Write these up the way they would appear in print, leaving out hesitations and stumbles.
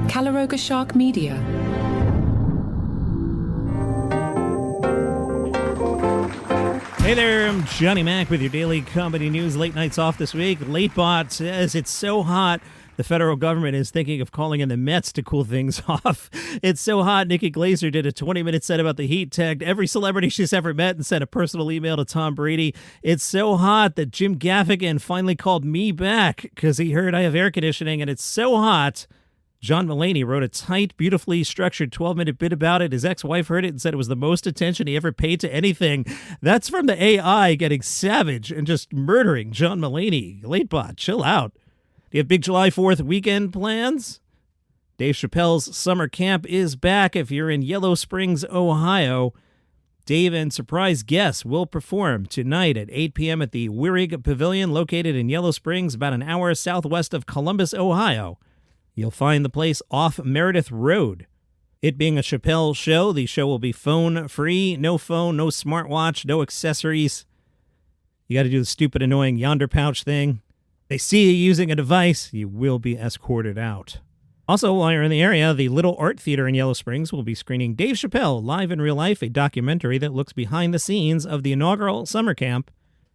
Calaroga Shark Media. Hey there, I'm Johnny Mac with your daily comedy news. Late nights off this week. LateBot says it's so hot, the federal government is thinking of calling in the Mets to cool things off. It's so hot, Nikki Glaser did a 20-minute set about the heat, tagged every celebrity she's ever met, and sent a personal email to Tom Brady. It's so hot that Jim Gaffigan finally called me back because he heard I have air conditioning, and it's so hot. John Mulaney wrote a tight, beautifully structured 12-minute bit about it. His ex-wife heard it and said it was the most attention he ever paid to anything. That's from the AI getting savage and just murdering John Mulaney. LateBot, chill out. Do you have big July 4th weekend plans? Dave Chappelle's summer camp is back if you're in Yellow Springs, Ohio. Dave and surprise guests will perform tonight at 8 p.m. at the Wirrig Pavilion, located in Yellow Springs, about an hour southwest of Columbus, Ohio. You'll find the place off Meredith Road. It being a Chappelle show, the show will be phone-free. No phone, no smartwatch, no accessories. You got to do the stupid, annoying Yonder Pouch thing. They see you using a device, you will be escorted out. Also, while you're in the area, the Little Art Theater in Yellow Springs will be screening Dave Chappelle Live in Real Life, a documentary that looks behind the scenes of the inaugural summer camp.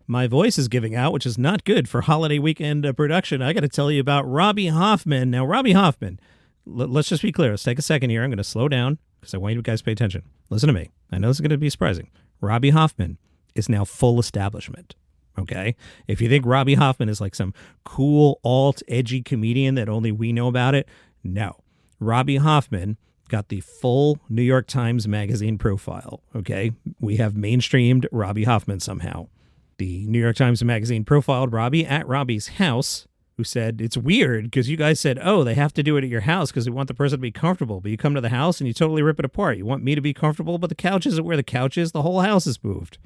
My voice is giving out, which is not good for holiday weekend production. I got to tell you about Robby Hoffman. Now, Robby Hoffman, let's just be clear. Let's take a second here. I'm going to slow down because I want you guys to pay attention. Listen to me. I know this is going to be surprising. Robby Hoffman is now full establishment. Okay? If you think Robby Hoffman is like some cool, edgy comedian that only we know about it, no. Robby Hoffman got the full New York Times Magazine profile. Okay? We have mainstreamed Robby Hoffman somehow. The New York Times Magazine profiled Robby at Robby's house, who said, it's weird because you guys said, oh, they have to do it at your house because we want the person to be comfortable. But you come to the house and you totally rip it apart. You want me to be comfortable, but the couch isn't where the couch is. The whole house is moved.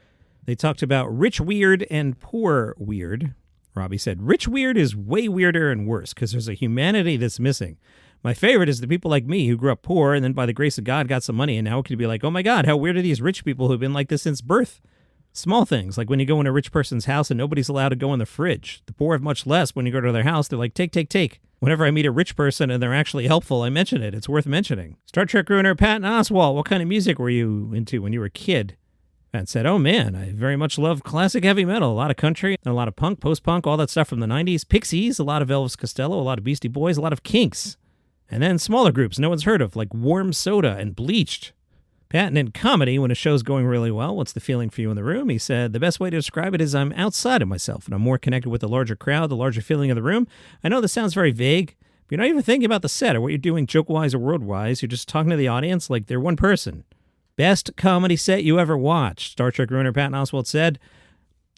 They talked about rich weird and poor weird. Robby said, rich weird is way weirder and worse because there's a humanity that's missing. My favorite is the people like me who grew up poor and then by the grace of God got some money and now it could be like, oh my God, how weird are these rich people who've been like this since birth? Small things, like when you go in a rich person's house and nobody's allowed to go in the fridge. The poor have much less. When you go to their house, they're like, take. Whenever I meet a rich person and they're actually helpful, I mention it. It's worth mentioning. Star Trek ruiner Patton Oswalt, what kind of music were you into when you were a kid? And said, oh man, I very much love classic heavy metal. A lot of country, a lot of punk, post-punk, all that stuff from the 90s. Pixies, a lot of Elvis Costello, a lot of Beastie Boys, a lot of Kinks. And then smaller groups no one's heard of, like Warm Soda and Bleached. Patton, in comedy, when a show's going really well, what's the feeling for you in the room? He said, the best way to describe it is I'm outside of myself, and I'm more connected with the larger crowd, the larger feeling of the room. I know this sounds very vague, but you're not even thinking about the set or what you're doing joke-wise or word-wise. You're just talking to the audience like they're one person. Best comedy set you ever watched, Star Trek ruiner Patton Oswalt said.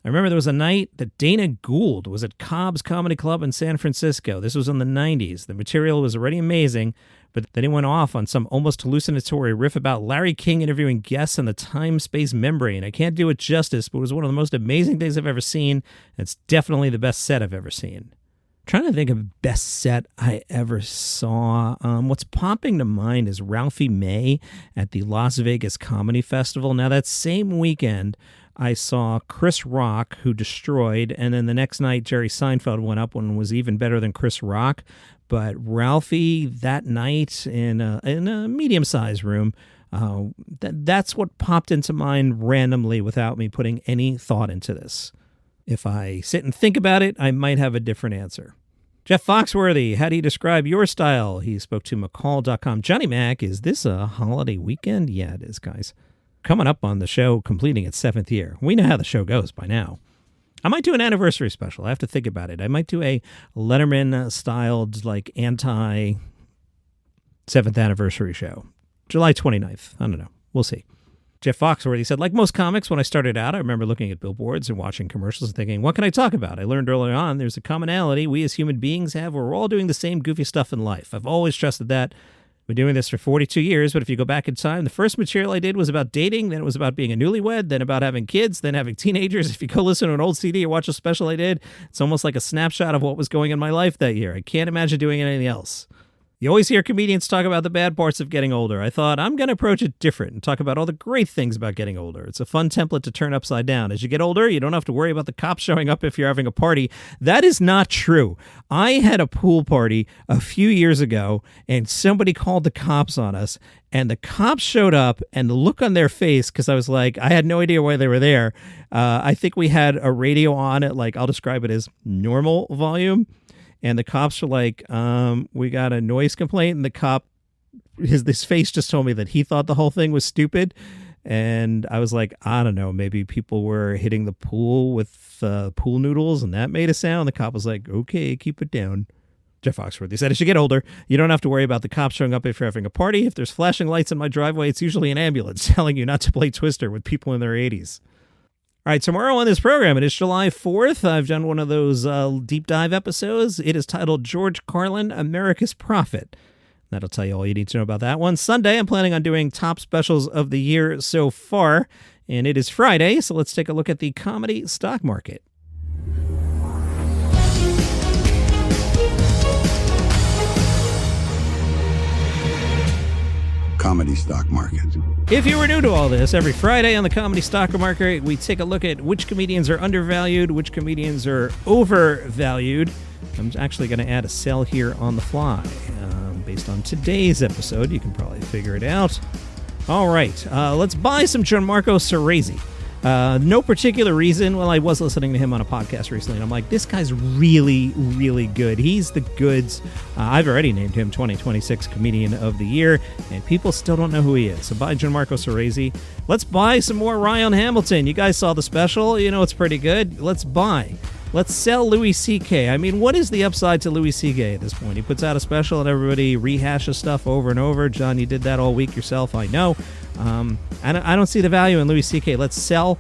I remember there was a night that Dana Gould was at Cobb's Comedy Club in San Francisco. This was in the 90s. The material was already amazing, but then he went off on some almost hallucinatory riff about Larry King interviewing guests in the time-space membrane. I can't do it justice, but it was one of the most amazing things I've ever seen. It's definitely the best set I've ever seen. I'm trying to think of best set I ever saw. What's popping to mind is Ralphie May at the Las Vegas Comedy Festival. Now, that same weekend, I saw Chris Rock, who destroyed, and then the next night Jerry Seinfeld went up and was even better than Chris Rock. But Ralphie that night in a medium-sized room, that's what popped into mind randomly without me putting any thought into this. If I sit and think about it, I might have a different answer. Jeff Foxworthy, how do you describe your style? He spoke to McCall.com. Johnny Mac, is this a holiday weekend? Yeah, it is, guys. Coming up on the show, completing its 7th year. We know how the show goes by now. I might do an anniversary special. I have to think about it. I might do a Letterman-styled, like, anti-7th anniversary show. July 29th. I don't know. We'll see. Jeff Foxworthy said, like most comics, when I started out, I remember looking at billboards and watching commercials and thinking, what can I talk about? I learned early on there's a commonality we as human beings have where we're all doing the same goofy stuff in life. I've always trusted that. Been doing this for 42 years, but if you go back in time, the first material I did was about dating, then it was about being a newlywed, then about having kids, then having teenagers. If you go listen to an old CD or watch a special I did, it's almost like a snapshot of what was going in my life that year. I can't imagine doing anything else. You always hear comedians talk about the bad parts of getting older. I thought, I'm going to approach it different and talk about all the great things about getting older. It's a fun template to turn upside down. As you get older, you don't have to worry about the cops showing up if you're having a party. That is not true. I had a pool party a few years ago, and somebody called the cops on us, and the cops showed up, and the look on their face, because I was like, I had no idea why they were there. I think we had a radio on at, like, I'll describe it as normal volume. And the cops were like, we got a noise complaint. And the cop, his face just told me that he thought the whole thing was stupid. And I was like, I don't know, maybe people were hitting the pool with pool noodles and that made a sound. The cop was like, okay, keep it down. Jeff Foxworthy said, as you get older, you don't have to worry about the cops showing up if you're having a party. If there's flashing lights in my driveway, it's usually an ambulance telling you not to play Twister with people in their 80s. All right, tomorrow on this program, it is July 4th. I've done one of those deep dive episodes. It is titled George Carlin, America's Prophet. That'll tell you all you need to know about that one. Sunday, I'm planning on doing top specials of the year so far. And it is Friday, so let's take a look at the comedy stock market. Comedy stock market. If you were new to all this, every Friday on the comedy stock market, we take a look at which comedians are undervalued, which comedians are overvalued. I'm actually going to add a sell here on the fly. Based on today's episode, you can probably figure it out. All right, let's buy some Gianmarco Soresi. No particular reason. Well, I was listening to him on a podcast recently, and I'm like, this guy's really, really good. He's the goods. I've already named him 2026 Comedian of the Year, and people still don't know who he is. So buy Gianmarco Soresi. Let's buy some more Ryan Hamilton. You guys saw the special. You know it's pretty good. Let's buy. Let's sell Louis C.K. I mean, what is the upside to Louis C.K. at this point? He puts out a special and everybody rehashes stuff over and over. John, you did that all week yourself, I know. I don't see the value in Louis C.K. Let's sell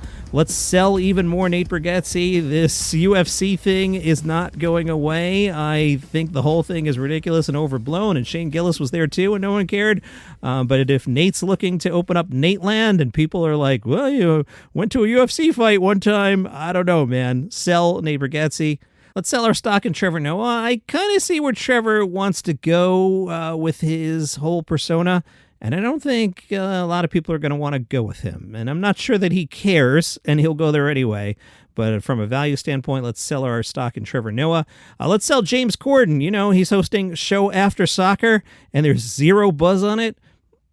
even more Nate Bargatze. This UFC thing is not going away. I think the whole thing is ridiculous and overblown, and Shane Gillis was there too, and no one cared. But if Nate's looking to open up Nateland, and people are like, well, you went to a UFC fight one time, I don't know, man. Sell Nate Bargatze. Let's sell our stock in Trevor Noah. I kind of see where Trevor wants to go with his whole persona. And I don't think a lot of people are going to want to go with him. And I'm not sure that he cares, and he'll go there anyway. But from a value standpoint, let's sell our stock in Trevor Noah. Let's sell James Corden. You know, he's hosting Show After Soccer, and there's zero buzz on it.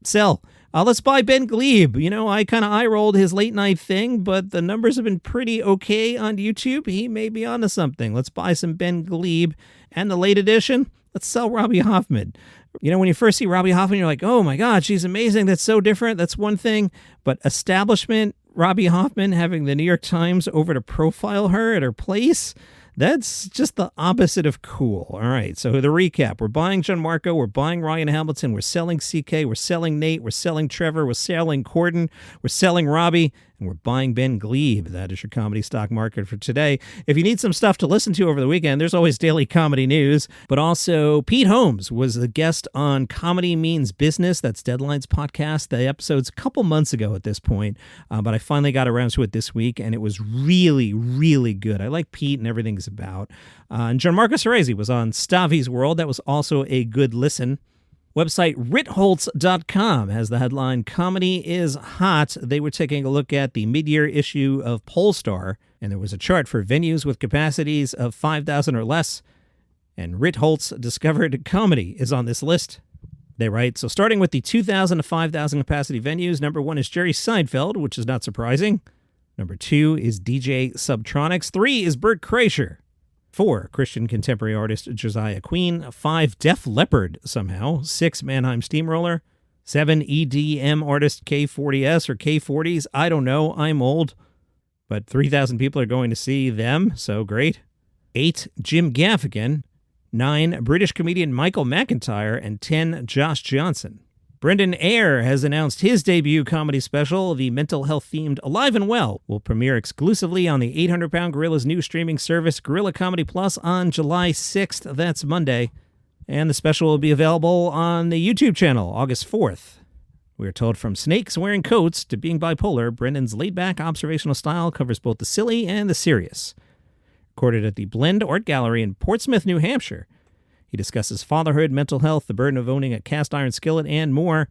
Sell. Let's buy Ben Gleib. You know, I kind of eye-rolled his late-night thing, but the numbers have been pretty okay on YouTube. He may be onto something. Let's buy some Ben Gleib. And the late edition, let's sell Robby Hoffman. You know, when you first see Robby Hoffman, you're like, oh my God, she's amazing. That's so different. That's one thing. But establishment, Robby Hoffman having the New York Times over to profile her at her place, that's just the opposite of cool. All right, so the recap. We're buying Gianmarco. We're buying Ryan Hamilton. We're selling CK. We're selling Nate. We're selling Trevor. We're selling Corden. We're selling Robby. And we're buying Ben Gleib. That is your comedy stock market for today. If you need some stuff to listen to over the weekend, there's always daily comedy news. But also, Pete Holmes was a guest on Comedy Means Business. That's Deadline's podcast. The episode's a couple months ago at this point. But I finally got around to it this week, and it was really, really good. I like Pete and everything he's about. And Gianmarco Soresi was on Stavi's World. That was also a good listen. Website Ritholtz.com has the headline, Comedy is Hot. They were taking a look at the mid-year issue of Pollstar, and there was a chart for venues with capacities of 5,000 or less, and Ritholtz discovered comedy is on this list. They write, so starting with the 2,000 to 5,000 capacity venues, number 1 is Jerry Seinfeld, which is not surprising. Number 2 is DJ Subtronics. 3 is Bert Kreischer. 4, Christian contemporary artist Josiah Queen. 5, Def Leppard somehow. 6, Mannheim Steamroller. 7, EDM artist K40S or K40s. I don't know. I'm old. But 3,000 people are going to see them, so great. 8, Jim Gaffigan. 9, British comedian Michael McIntyre. And 10, Josh Johnson. Brendan Eyre has announced his debut comedy special. The mental health-themed Alive and Well will premiere exclusively on the 800-pound Gorilla's new streaming service, Gorilla Comedy Plus, on July 6th. That's Monday. And the special will be available on the YouTube channel August 4th. We are told from snakes wearing coats to being bipolar, Brendan's laid-back observational style covers both the silly and the serious. Recorded at the Blend Art Gallery in Portsmouth, New Hampshire. He discusses fatherhood, mental health, the burden of owning a cast iron skillet, and more.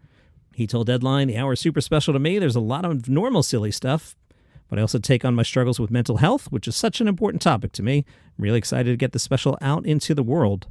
He told Deadline, "The hour is super special to me. There's a lot of normal silly stuff, but I also take on my struggles with mental health, which is such an important topic to me. I'm really excited to get the special out into the world."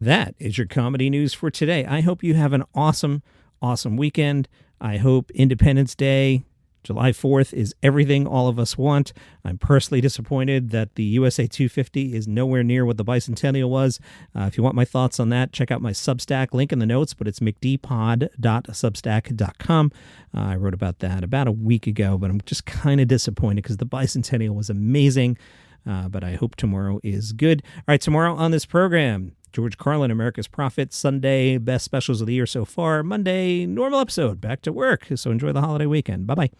That is your comedy news for today. I hope you have an awesome, awesome weekend. I hope Independence Day, July 4th, is everything all of us want. I'm personally disappointed that the USA 250 is nowhere near what the bicentennial was. If you want my thoughts on that, check out my Substack, link in the notes, but it's mcdpod.substack.com. I wrote about that about a week ago, but I'm just kind of disappointed because the bicentennial was amazing, but I hope tomorrow is good. All right, tomorrow on this program, George Carlin, America's Prophet. Sunday, best specials of the year so far. Monday, normal episode, back to work. So enjoy the holiday weekend. Bye-bye.